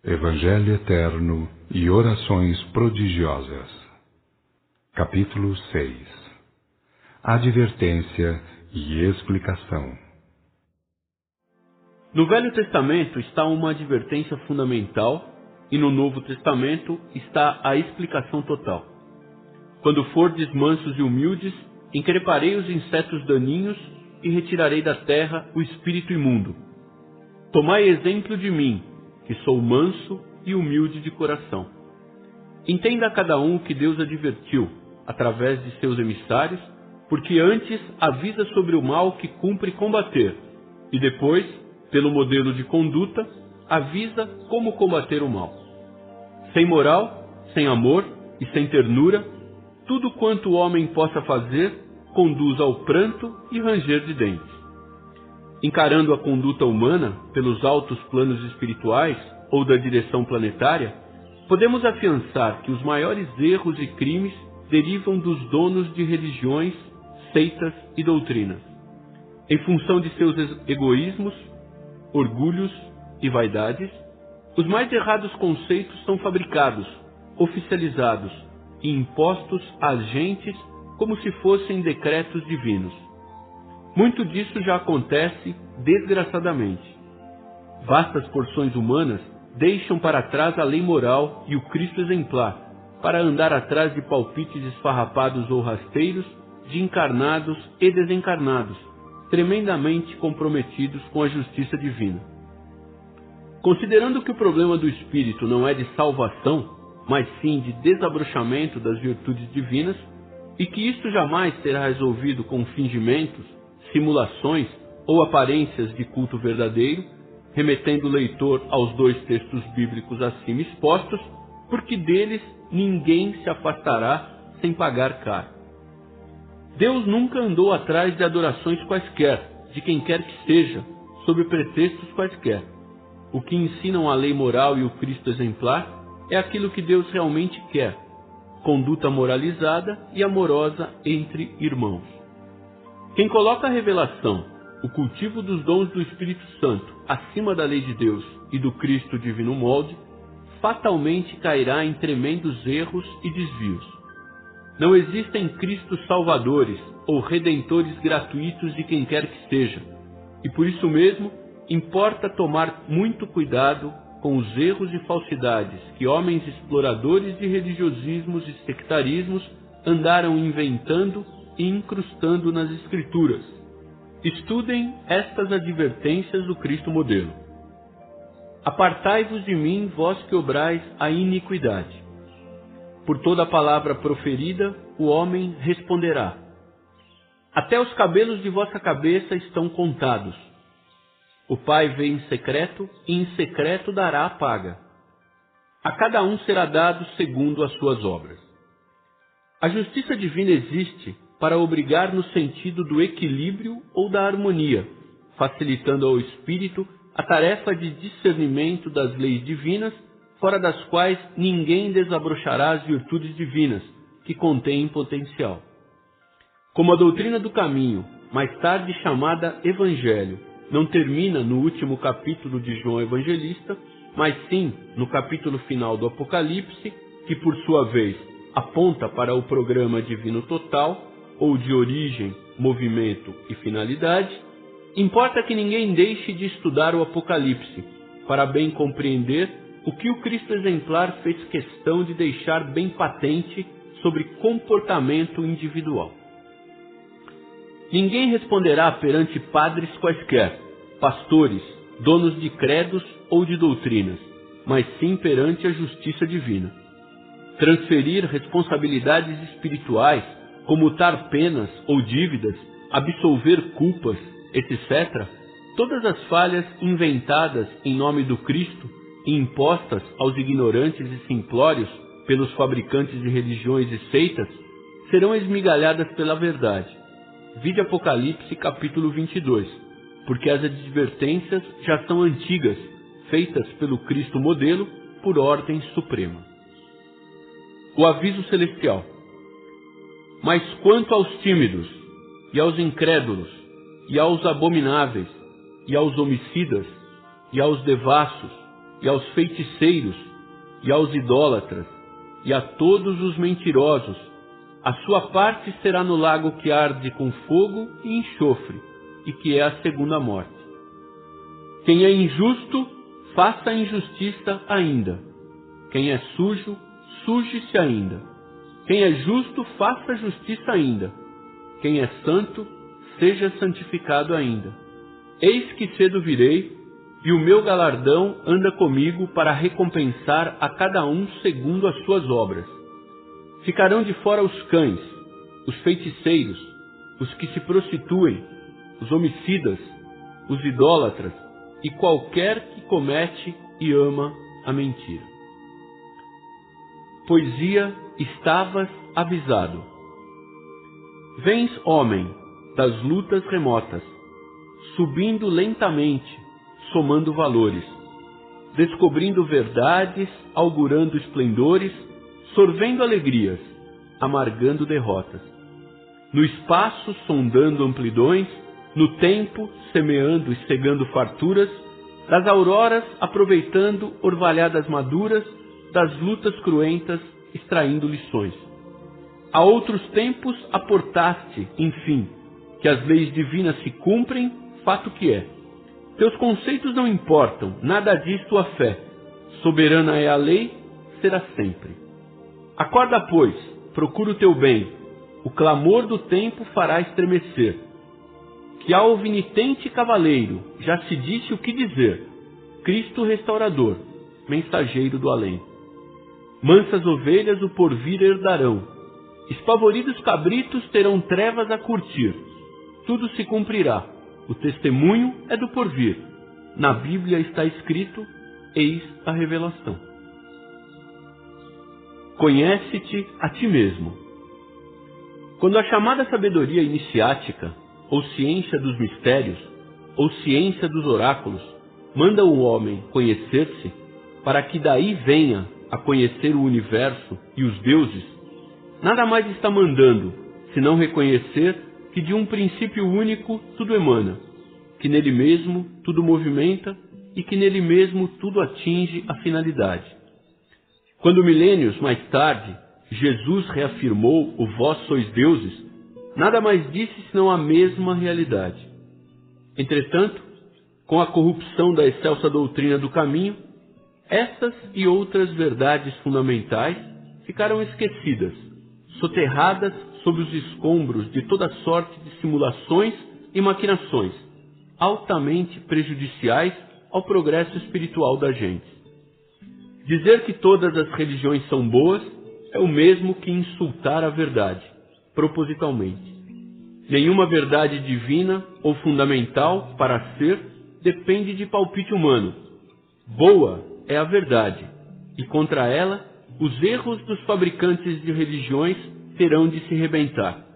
Evangelho Eterno e Orações Prodigiosas. Capítulo 6. Advertência e explicação. No Velho Testamento está uma advertência fundamental e no Novo Testamento está a explicação total. Quando fordes mansos e humildes, increparei os insetos daninhos e retirarei da terra o espírito imundo. Tomai exemplo de mim, que sou manso e humilde de coração. Entenda a cada um o que Deus advertiu, através de seus emissários, porque antes avisa sobre o mal que cumpre combater, e depois, pelo modelo de conduta, avisa como combater o mal. Sem moral, sem amor e sem ternura, tudo quanto o homem possa fazer conduz ao pranto e ranger de dentes. Encarando a conduta humana pelos altos planos espirituais ou da direção planetária, podemos afiançar que os maiores erros e crimes derivam dos donos de religiões, seitas e doutrinas. Em função de seus egoísmos, orgulhos e vaidades, os mais errados conceitos são fabricados, oficializados e impostos às gentes como se fossem decretos divinos. Muito disso já acontece desgraçadamente. Vastas porções humanas deixam para trás a lei moral e o Cristo exemplar, para andar atrás de palpites esfarrapados ou rasteiros, de encarnados e desencarnados, tremendamente comprometidos com a justiça divina. Considerando que o problema do espírito não é de salvação, mas sim de desabrochamento das virtudes divinas, e que isto jamais será resolvido com fingimentos, simulações ou aparências de culto verdadeiro, remetendo o leitor aos 2 textos bíblicos acima expostos, porque deles ninguém se afastará sem pagar caro. Deus nunca andou atrás de adorações quaisquer, de quem quer que seja, sob pretextos quaisquer. O que ensinam a lei moral e o Cristo exemplar é aquilo que Deus realmente quer: conduta moralizada e amorosa entre irmãos. Quem coloca a revelação, o cultivo dos dons do Espírito Santo, acima da lei de Deus e do Cristo divino molde, fatalmente cairá em tremendos erros e desvios. Não existem Cristos salvadores ou redentores gratuitos de quem quer que seja, e por isso mesmo importa tomar muito cuidado com os erros e falsidades que homens exploradores de religiosismos e sectarismos andaram inventando e incrustando nas Escrituras. Estudem estas advertências do Cristo modelo. Apartai-vos de mim, vós que obrais a iniquidade. Por toda a palavra proferida, o homem responderá. Até os cabelos de vossa cabeça estão contados. O Pai vê em secreto, e em secreto dará a paga. A cada um será dado segundo as suas obras. A justiça divina existe para obrigar no sentido do equilíbrio ou da harmonia, facilitando ao espírito a tarefa de discernimento das leis divinas, fora das quais ninguém desabrochará as virtudes divinas, que contêm potencial. Como a doutrina do caminho, mais tarde chamada Evangelho, não termina no último capítulo de João Evangelista, mas sim no capítulo final do Apocalipse, que por sua vez aponta para o programa divino total, ou de origem, movimento e finalidade, importa que ninguém deixe de estudar o Apocalipse, para bem compreender o que o Cristo exemplar fez questão de deixar bem patente sobre comportamento individual. Ninguém responderá perante padres quaisquer, pastores, donos de credos ou de doutrinas, mas sim perante a justiça divina. Transferir responsabilidades espirituais, comutar penas ou dívidas, absolver culpas, etc., todas as falhas inventadas em nome do Cristo e impostas aos ignorantes e simplórios pelos fabricantes de religiões e seitas, serão esmigalhadas pela verdade. Vide Apocalipse capítulo 22, porque as advertências já são antigas, feitas pelo Cristo modelo por ordem suprema. O aviso celestial. Mas quanto aos tímidos, e aos incrédulos, e aos abomináveis, e aos homicidas, e aos devassos, e aos feiticeiros, e aos idólatras, e a todos os mentirosos, a sua parte será no lago que arde com fogo e enxofre, e que é a segunda morte. Quem é injusto, faça a injustiça ainda. Quem é sujo, suje-se ainda. Quem é justo, faça justiça ainda. Quem é santo, seja santificado ainda. Eis que cedo virei, e o meu galardão anda comigo para recompensar a cada um segundo as suas obras. Ficarão de fora os cães, os feiticeiros, os que se prostituem, os homicidas, os idólatras e qualquer que comete e ama a mentira. Poesia, estavas avisado. Vens, homem, das lutas remotas, subindo lentamente, somando valores, descobrindo verdades, augurando esplendores, sorvendo alegrias, amargando derrotas. No espaço, sondando amplidões, no tempo, semeando e cegando farturas, das auroras, aproveitando orvalhadas maduras, das lutas cruentas, extraindo lições. A outros tempos aportaste, enfim, que as leis divinas se cumprem, fato que é. Teus conceitos não importam, nada diz tua fé. Soberana é a lei, será sempre. Acorda, pois, procura o teu bem, o clamor do tempo fará estremecer. Que ao vinitente cavaleiro já se disse o que dizer, Cristo restaurador, mensageiro do além. Mansas ovelhas o porvir herdarão, espavoridos cabritos terão trevas a curtir. Tudo se cumprirá, o testemunho é do porvir. Na Bíblia está escrito, eis a revelação. Conhece-te a ti mesmo. Quando a chamada sabedoria iniciática, ou ciência dos mistérios, ou ciência dos oráculos, manda o homem conhecer-se, para que daí venha a conhecer o universo e os deuses, nada mais está mandando, senão reconhecer que de um princípio único tudo emana, que nele mesmo tudo movimenta e que nele mesmo tudo atinge a finalidade. Quando milênios mais tarde Jesus reafirmou o vós sois deuses, nada mais disse senão a mesma realidade. Entretanto, com a corrupção da excelsa doutrina do caminho, essas e outras verdades fundamentais ficaram esquecidas, soterradas sob os escombros de toda sorte de simulações e maquinações, altamente prejudiciais ao progresso espiritual da gente. Dizer que todas as religiões são boas é o mesmo que insultar a verdade, propositalmente. Nenhuma verdade divina ou fundamental para ser depende de palpite humano. Boa é a verdade, e contra ela os erros dos fabricantes de religiões terão de se rebentar.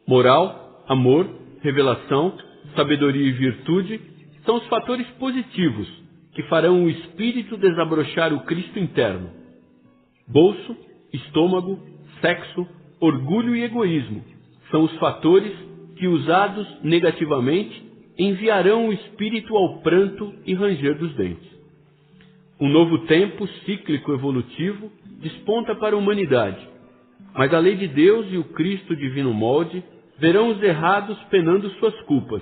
Moral, amor, revelação, sabedoria e virtude são os fatores positivos que farão o espírito desabrochar o Cristo interno. Bolso, estômago, sexo, orgulho e egoísmo são os fatores que, usados negativamente, enviarão o espírito ao pranto e ranger dos dentes. Um novo tempo cíclico evolutivo desponta para a humanidade, mas a lei de Deus e o Cristo divino molde verão os errados penando suas culpas,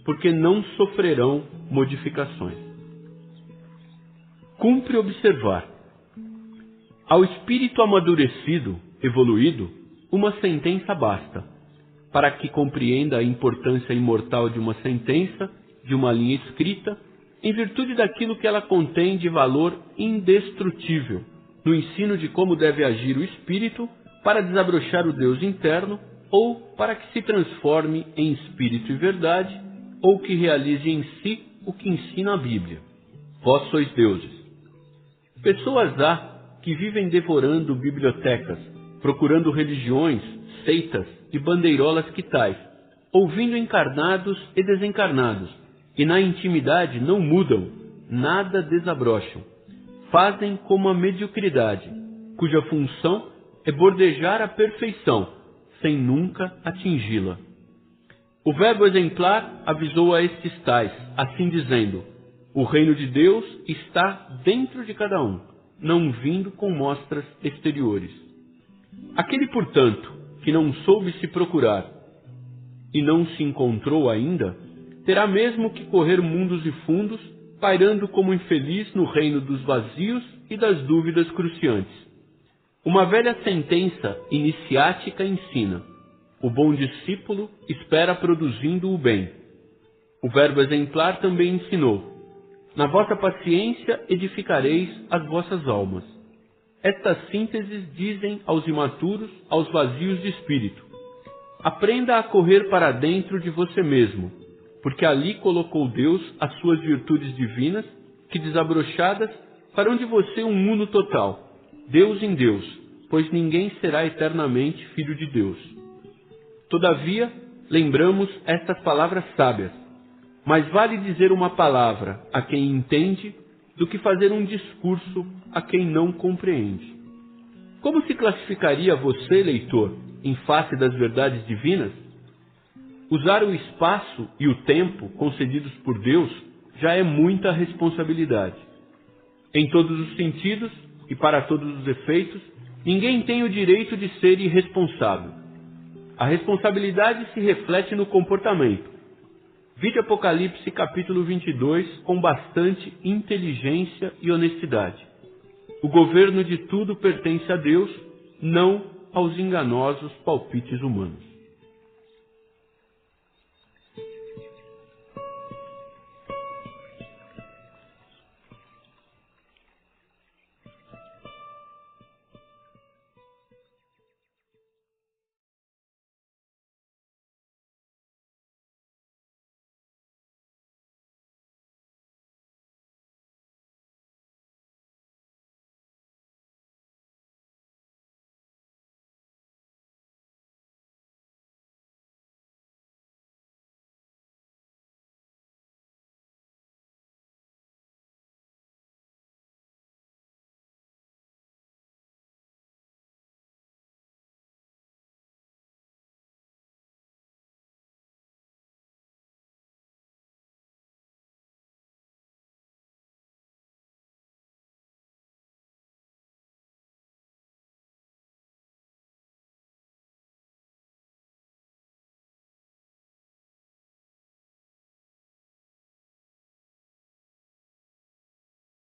porque não sofrerão modificações. Cumpre observar. Ao espírito amadurecido, evoluído, uma sentença basta, para que compreenda a importância imortal de uma sentença, de uma linha escrita, em virtude daquilo que ela contém de valor indestrutível, no ensino de como deve agir o espírito para desabrochar o Deus interno, ou para que se transforme em espírito e verdade, ou que realize em si o que ensina a Bíblia. Vós sois deuses. Pessoas há que vivem devorando bibliotecas, procurando religiões, seitas e bandeirolas que tais, ouvindo encarnados e desencarnados, e na intimidade não mudam, nada desabrocham. Fazem como a mediocridade, cuja função é bordejar a perfeição, sem nunca atingi-la. O verbo exemplar avisou a estes tais, assim dizendo, O reino de Deus está dentro de cada um, não vindo com mostras exteriores. Aquele, portanto, que não soube se procurar e não se encontrou ainda, terá mesmo que correr mundos e fundos, pairando como infeliz no reino dos vazios e das dúvidas cruciantes. Uma velha sentença iniciática ensina: o bom discípulo espera produzindo o bem. O verbo exemplar também ensinou: na vossa paciência edificareis as vossas almas. Estas sínteses dizem aos imaturos, aos vazios de espírito: aprenda a correr para dentro de você mesmo, porque ali colocou Deus as suas virtudes divinas, que desabrochadas farão de você um uno total, Deus em Deus, pois ninguém será eternamente filho de Deus. Todavia, lembramos estas palavras sábias: mais vale dizer uma palavra a quem entende do que fazer um discurso a quem não compreende. Como se classificaria você, leitor, em face das verdades divinas? Usar o espaço e o tempo concedidos por Deus já é muita responsabilidade. Em todos os sentidos e para todos os efeitos, ninguém tem o direito de ser irresponsável. A responsabilidade se reflete no comportamento. Vide Apocalipse capítulo 22 com bastante inteligência e honestidade. O governo de tudo pertence a Deus, não aos enganosos palpites humanos.